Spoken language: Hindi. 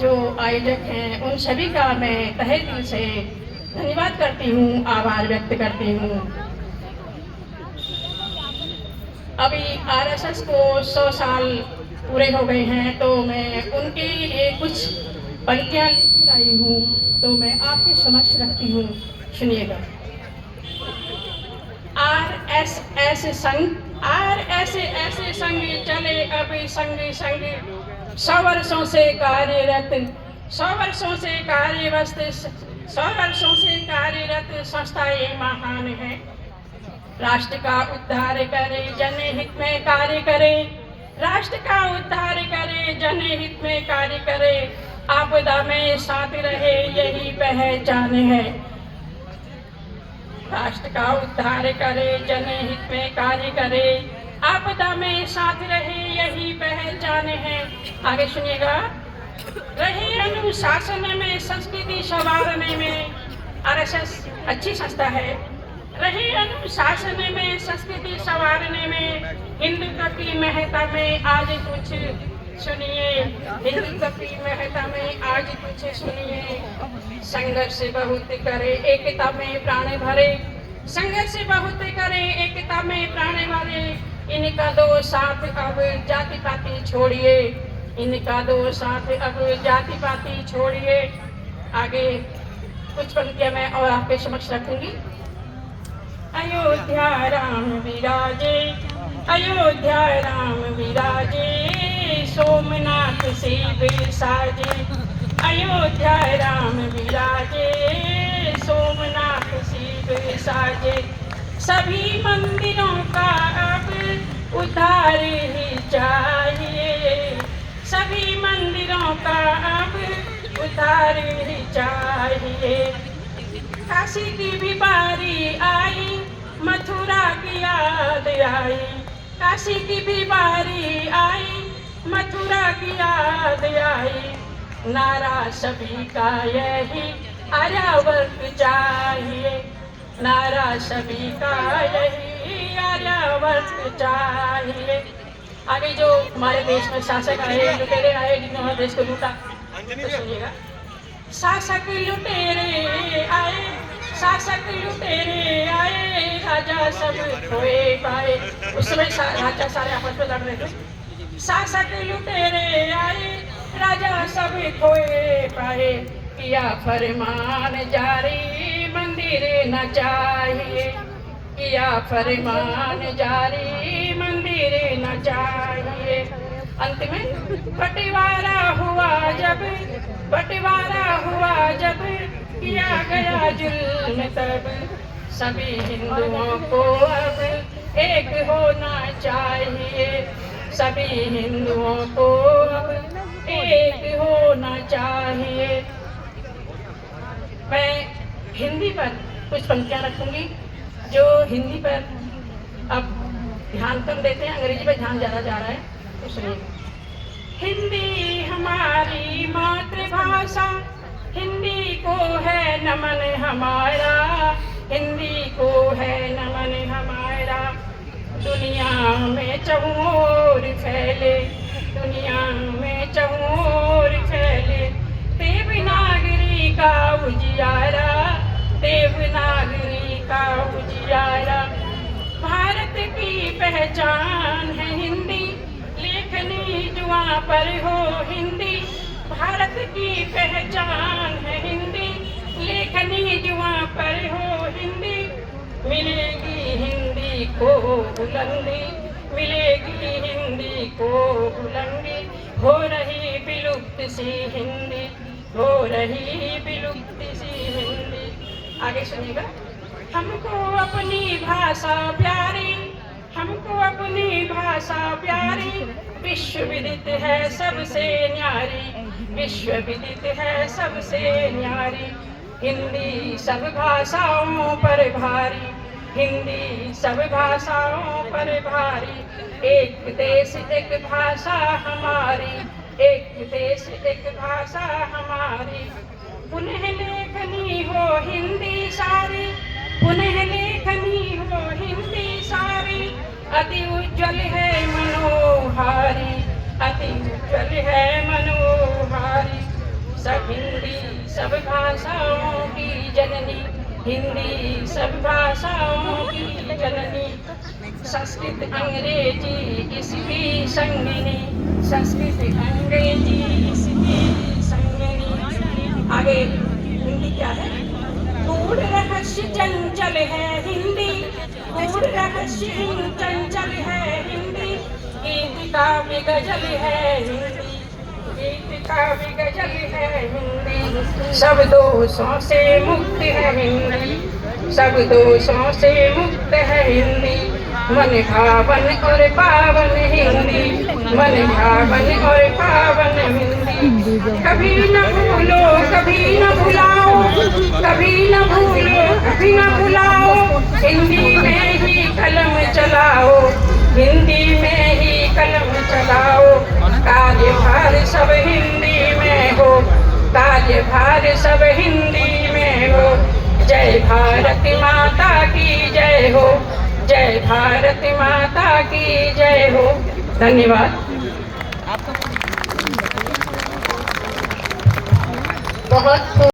जो आयोजक हैं उन सभी का मैं तहे दिल से धन्यवाद करती हूँ, आभार व्यक्त करती हूँ। अभी आरएसएस को 100 साल पूरे हो गए हैं, तो मैं उनके लिए कुछ पंक्तियाँ लाई हूँ, तो मैं आपके समक्ष रखती हूँ, सुनिएगा। आरएसएस संग चले अभी संग संग 100 वर्षों से कार्यरत 100 वर्षों से कार्यरत 100 वर्षों से कार्यरत संस्था ये महान है। राष्ट्र का उद्धार करे, जनहित में कार्य करे, राष्ट्र का उद्धार करे, जनहित में कार्य करे, आपदा में साथ रहे यही पहचान है। राष्ट्र का उद्धार करे, जनहित में कार्य करे, आपदा में साथ रहे यही पहचान है। आगे सुनिएगा। रहे अनुशासन में, संस्कृति संवारने में, आरएसएस अच्छी संस्था है। रहे अनुशासन में, संस्कृति संवारने में, हिंदुत्व की महत्ता में आज कुछ सुनिए, हिंदुत्व की महत्ता में आज कुछ सुनिए। संघर्ष बहुत करे, एकता में प्राण भरे, संघर्ष बहुत करे, एकता में प्राण भरे, इनका दो साथ अब जाति पाति छोड़िए, इनका दो साथ अब जाति पाति छोड़िए। आगे कुछ पंक्तियां मैं और आपके समक्ष रखूंगी। अयोध्या राम विराजे, अयोध्या राम विराजे, सोमनाथ शिव साजे, अयोध्या राम विराजे, सोमनाथ शिव साजे। सभी मंदिरों का अब उद्धार ही चाहिए, सभी मंदिरों का अब उद्धार ही चाहिए। काशी की भी बारी आई, मथुरा की याद आई, काशी की भी बारी आई, मथुरा की याद आई। नारा सभी का यही आर्यावर्त चाहिए, नारा सभी का यही आर्यावर्त चाहिए। आगे जो हमारे देश में शासक आए, लुटेरे आए, जिन्होंने हमारे देश को लूटा, तो सुनिएगा। शासक लुटेरे आए, शासक लुटेरे आए, राजा सब खोए पाए। उस समय राजा सारे आपस में लड़ रहे थे। शासक लुटेरे आए, राजा सब खोए पाए, किया फरमान जारी, मंदिर न चाहिए, किया फरमान जारी, मंदिर न चाहिए। अंत में बंटवारा हुआ जब, बंटवारा हुआ जब, किया गया जुल्म तब, सभी हिंदुओं को अब एक होना चाहिए, सभी हिंदुओं को अब एक होना चाहिए। मैं हिंदी पर कुछ पंक्तियां रखूंगी, जो हिंदी पर अब ध्यान कम देते हैं, अंग्रेजी पर ध्यान ज़्यादा जा रहा है, तो सुनिए। हिंदी हमारी मातृभाषा, हिंदी को है नमन हमारा, हिंदी को है नमन हमारा। दुनिया में चहुँ ओर फैले, दुनिया में चहुँ ओर फैले, देवनागरी का उजियारा, देवनागरी का उजियारा। भारत की पहचान है हिंदी, लेखनी जुआ पर हो हिंदी, भारत की पहचान है हिंदी, लेखनी जुआ पर हो हिंदी। मिलेगी हिंदी को बुलंदी, मिलेगी हिंदी को बुलंदी, हो रही विलुप्त सी हिंदी, हो रही विलुप्त सी हिंदी। आगे सुनिएगा। हमको अपनी भाषा प्यारी, हमको अपनी भाषा प्यारी, विश्व विदित है सबसे न्यारी, विश्व विदित है सबसे न्यारी। हिंदी सब भाषाओं पर भारी, हिंदी सब भाषाओं पर भारी। एक देश एक भाषा हमारी, एक देश एक भाषा हमारी। पुनः लेखनी हो हिंदी सारी, पुनः लेखनी हो हिंदी सारी। अति उज्ज्वल है मनोहारी, अति उज्ज्वल है मनोहारी। सब भाषाओं की जननी, हिंदी सब भाषाओं की जननी। संस्कृत अंग्रेजी इसकी संगिनी, संस्कृत अंग्रेजी इसकी संगिनी। आगे हिंदी क्या है? गूढ़ रहस्य चंचल है हिंदी, गूढ़ रहस्य चंचल है हिंदी। गीत का भी गजल है हिंदी, गीत का भी गजल है हिंदी। सब दोषों से मुक्त है हिंदी, सब दोषों से मुक्त है हिंदी। मन भावन और पावन हिंदी, मन भावन और पावन हिंदी। कभी न भूलो कभी न भुलाओ, कभी न भूलो कभी न भुलाओ। हिंदी में ही कलम चलाओ, हिंदी में ही कलम चलाओ। कार्यभार सब हिंदी में हो, कार्यभार सब हिंदी में हो। जय भारत माता की जय हो, जय भारत माता की जय हो। धन्यवाद। बहुत